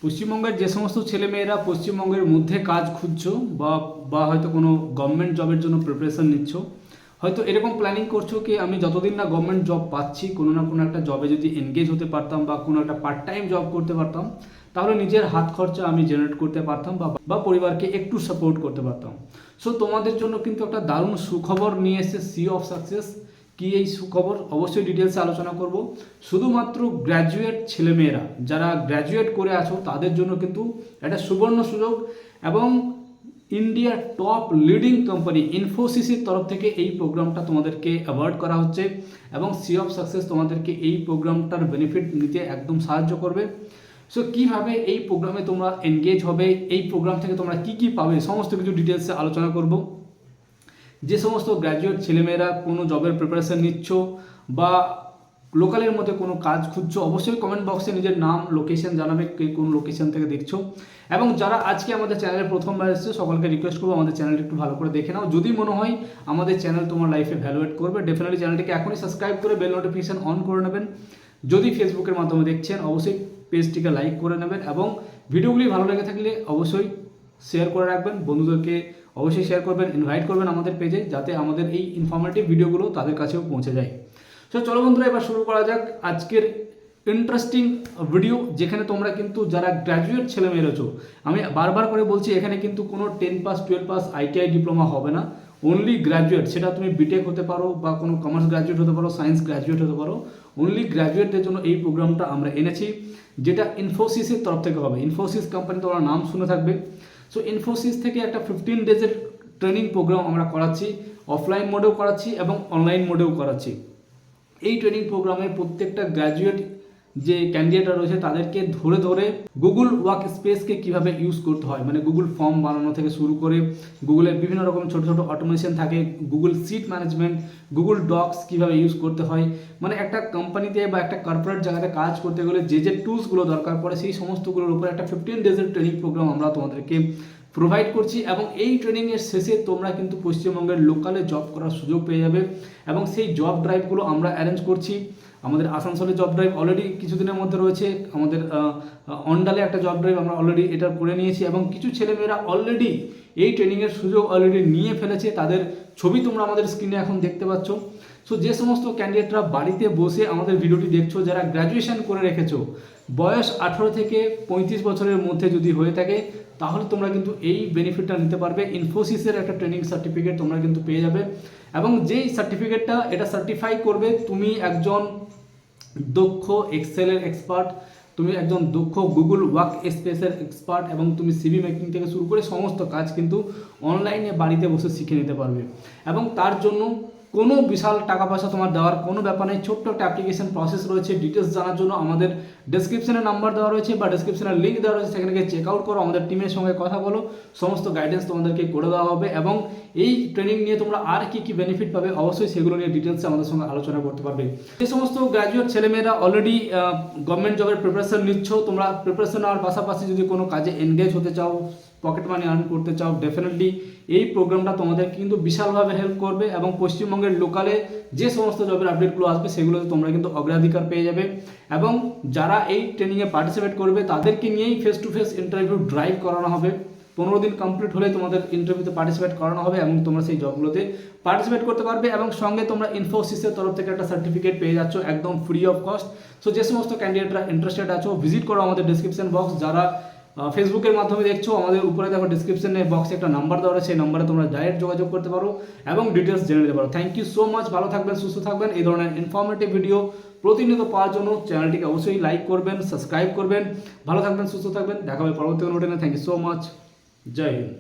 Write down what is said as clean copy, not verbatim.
পশ্চিমবঙ্গের যে সমস্ত ছেলেমেয়েরা পশ্চিমবঙ্গের মধ্যে কাজ খুঁজছো বা বা হয়তো কোনো গভর্নমেন্ট জবের জন্য প্রিপারেশন নিচ্ছ, হয়তো এরকম প্ল্যানিং করছো কি আমি যতদিন না গভর্নমেন্ট জব পাচ্ছি কোনো না কোনো একটা জবে যদি এনগেজ হতে পারতাম বা কোনো একটা পার্ট টাইম জব করতে পারতাম, তাহলে নিজের হাত খরচা আমি জেনারেট করতে পারতাম বা পরিবারকে একটু সাপোর্ট করতে পারতাম। সো তোমাদের জন্য কিন্তু একটা দারুণ সুখবর নিয়ে এসেছে সি অফ সাকসেস। কি এই সুখবর অবশ্যই ডিটেলসে আলোচনা করব। শুধুমাত্র গ্র্যাজুয়েট ছেলেমেয়েরা যারা গ্র্যাজুয়েট করে আছো তাদের জন্য কিন্তু একটা সুবর্ণ সুযোগ, এবং ইন্ডিয়ার টপ লিডিং কোম্পানি ইনফোসিসের তরফ থেকে এই প্রোগ্রামটা তোমাদেরকে অ্যাওয়ার্ড করা হচ্ছে, এবং সি অফ সাকসেস তোমাদেরকে এই প্রোগ্রামটার বেনিফিট নিতে একদম সাহায্য করবে। সো কীভাবে এই প্রোগ্রামে তোমরা এনগেজ হবে, এই প্রোগ্রাম থেকে তোমরা কী কী পাবে, সমস্ত কিছু ডিটেলসে আলোচনা করব। যে সমস্ত গ্র্যাজুয়েট ছেলেমেয়েরা কোনো জবের প্রিপারেশান নিচ্ছ বা লোকালের মধ্যে কোনো কাজ খুঁজছো, অবশ্যই কমেন্ট বক্সে নিজের নাম লোকেশন জানাবে কে কোন লোকেশন থেকে দেখছো। এবং যারা আজকে আমাদের চ্যানেলে প্রথমবার এসেছে সকলকে রিকোয়েস্ট করবো আমাদের চ্যানেলটি একটু ভালো করে দেখে নাও। যদি মনে হয় আমাদের চ্যানেল তোমার লাইফে ভ্যালুয়েট করবে, ডেফিনেটলি চ্যানেলটিকে এখনই সাবস্ক্রাইব করে বেল নোটিফিকেশান অন করে নেবেন। যদি ফেসবুকের মাধ্যমে দেখছেন অবশ্যই পেজটিকে লাইক করে নেবেন, এবং ভিডিওগুলি ভালো লেগে থাকলে অবশ্যই শেয়ার করে রাখবেন, বন্ধুদেরকে অবশ্যই শেয়ার করবেন, ইনভাইট করবেন আমাদের পেজে, যাতে আমাদের এই ইনফরমেটিভ ভিডিওগুলো তাদের কাছেও পৌঁছে যায়। সো চলো বন্ধুরা, এবার শুরু করা যাক আজকের ইন্টারেস্টিং ভিডিও, যেখানে তোমরা কিন্তু যারা গ্র্যাজুয়েট ছেলেমেয়ে রয়েছো, আমি বারবার করে বলছি এখানে কিন্তু কোনো 10 পাস 12 পাস ITI ডিপ্লোমা হবে না, অনলি গ্র্যাজুয়েট। সেটা তুমি বিটেক হতে পারো বা কোনো কমার্স গ্র্যাজুয়েট হতে পারো, সায়েন্স গ্র্যাজুয়েট হতে পারো, অনলি গ্র্যাজুয়েটদের জন্য এই প্রোগ্রামটা আমরা এনেছি, যেটা ইনফোসিসের তরফ থেকে হবে। ইনফোসিস কোম্পানি তোমরা নাম শুনে থাকবে। সো ইনফোসিস থেকে একটা 15 ডেজের ট্রেনিং প্রোগ্রাম আমরা করাচ্ছি, অফলাইন মোডেও করাচ্ছি এবং অনলাইন মোডেও করাচ্ছি। এই ট্রেনিং প্রোগ্রামে প্রত্যেকটা গ্র্যাজুয়েট যে ক্যান্ডিডেটরা রয়েছে তাদেরকে ধরে ধরে গুগল ওয়ার্ক স্পেসকে কীভাবে ইউজ করতে হয়, মানে গুগল ফর্ম বানানো থেকে শুরু করে গুগলের বিভিন্ন রকম ছোটো ছোটো অটোমেশন থাকে, Google sheet management, Google docs কীভাবে ইউজ করতে হয়, মানে একটা কোম্পানিতে বা একটা কর্পোরেট জায়গাতে কাজ করতে গেলে যে যে টুলসগুলো দরকার পড়ে সেই সমস্তগুলোর উপর একটা 15 ডেজের ট্রেনিং প্রোগ্রাম আমরা তোমাদেরকে প্রোভাইড করছি। এবং এই ট্রেনিংয়ের শেষে তোমরা কিন্তু পশ্চিমবঙ্গের লোকালে জব করার সুযোগ পেয়ে যাবে, এবং সেই জব ড্রাইভগুলো আমরা অ্যারেঞ্জ করছি। আমাদের আসানসোলে জব ড্রাইভ অলরেডি কিছুদিনের মধ্যে রয়েছে, আমাদের অন্ডালে একটা জব ড্রাইভ আমরা অলরেডি এটা করে নিয়েছি, এবং কিছু ছেলেমেয়েরা অলরেডি এই ট্রেনিংয়ের সুযোগ অলরেডি নিয়ে ফেলেছে, তাদের ছবি তোমরা আমাদের স্ক্রিনে এখন দেখতে পাচ্ছ। সো যে সমস্ত ক্যান্ডিডেটরা বাড়িতে বসে আমাদের ভিডিওটি দেখছো, যারা গ্র্যাজুয়েশন করে রেখেছো, বয়স 18 থেকে 35 বছরের মধ্যে যদি হয়ে থাকে, তাহলে তোমরা কিন্তু এই বেনিফিটটা নিতে পারবে। ইনফোসিসের একটা ট্রেনিং সার্টিফিকেট তোমরা কিন্তু পেয়ে যাবে, এবং যেই সার্টিফিকেটটা এটা সার্টিফাই করবে তুমি একজন দক্ষ এক্সেলের এক্সপার্ট, তুমি একজন দক্ষ গুগল ওয়ার্ক স্পেসের এক্সপার্ট, এবং তুমি সিভি মেকিং থেকে শুরু করে সমস্ত কাজ কিন্তু অনলাইনে বাড়িতে বসে শিখে নিতে পারবে। এবং তার জন্য কোনো বিশাল টাকা পয়সা তোমার দেওয়ার কোনো ব্যাপার নেই, ছোট্ট একটা অ্যাপ্লিকেশন প্রসেস রয়েছে। ডিটেলস জানার জন্য আমাদের ডেসক্রিপশনে নাম্বার দেওয়া রয়েছে বা ডেসক্রিপশনের লিঙ্ক দেওয়া রয়েছে, সেখানে গিয়ে চেক আউট করো, আমাদের টিমের সঙ্গে কথা বলো, সমস্ত গাইডেন্স তোমাদেরকে করে দেওয়া হবে। এবং এই ট্রেনিং নিয়ে তোমরা আর কি কি বেনিফিট পাবে অবশ্যই সেগুলো নিয়ে ডিটেলসে আমাদের সঙ্গে আলোচনা করতে পারবে। যে সমস্ত গ্র্যাজুয়েট ছেলেমেয়েরা অলরেডি গভর্নমেন্ট জবের প্রিপারেশন নিচ্ছ, তোমরা প্রিপারেশন নেওয়ার পাশাপাশি যদি কোনো কাজে এনগেজ হতে চাও, পকেট মানি আর্ন করতে চাও, ডেফিনেটলি এই প্রোগ্রামটা তোমাদের কিন্তু বিশালভাবে হেল্প করবে। এবং পশ্চিমবঙ্গের লোকালে যে সমস্ত জবের আপডেটগুলো আসবে সেগুলোতে তোমরা কিন্তু অগ্রাধিকার পেয়ে যাবে। এবং যারা এই ট্রেনিংয়ে পার্টিসিপেট করবে তাদেরকে নিয়েই face to face interview drive করানো হবে। 15 দিন কমপ্লিট হলে তোমাদের ইন্টারভিউতে পার্টিসিপেট করানো হবে, এবং তোমরা সেই জবগুলোতে পার্টিসিপেট করতে পারবে। এবং সঙ্গে তোমরা ইনফোসিসের তরফ থেকে একটা সার্টিফিকেট পেয়ে যাচ্ছ একদম ফ্রি অফ কস্ট। সো যে সমস্ত ক্যান্ডিডেটরা ইন্টারেস্টেড আছো, ভিজিট করো আমাদের ডিসক্রিপশন বক্স। যারা ফেসবুকের মাধ্যমে দেখছো, আমাদের উপরে দেখো ডিসক্রিপশনে বক্সে একটা নাম্বার দেওয়া রয়েছে, সেই নাম্বারে তোমরা ডাইরেক্ট যোগাযোগ করতে পারো এবং ডিটেলস জেনে নিতে পারো। থ্যাংক ইউ সো মাচ, ভালো থাকবেন, সুস্থ থাকবেন। এই ধরনের ইনফরমেটিভ ভিডিও প্রতিনিয়ত পাওয়ার জন্য চ্যানেলটিকে অবশ্যই লাইক করবেন, সাবস্ক্রাইব করবেন। ভালো থাকবেন, সুস্থ থাকবেন, দেখা হবে পরবর্তী কোনো ভিডিওতে। থ্যাংক ইউ সো মাচ, জয় হিন্দ।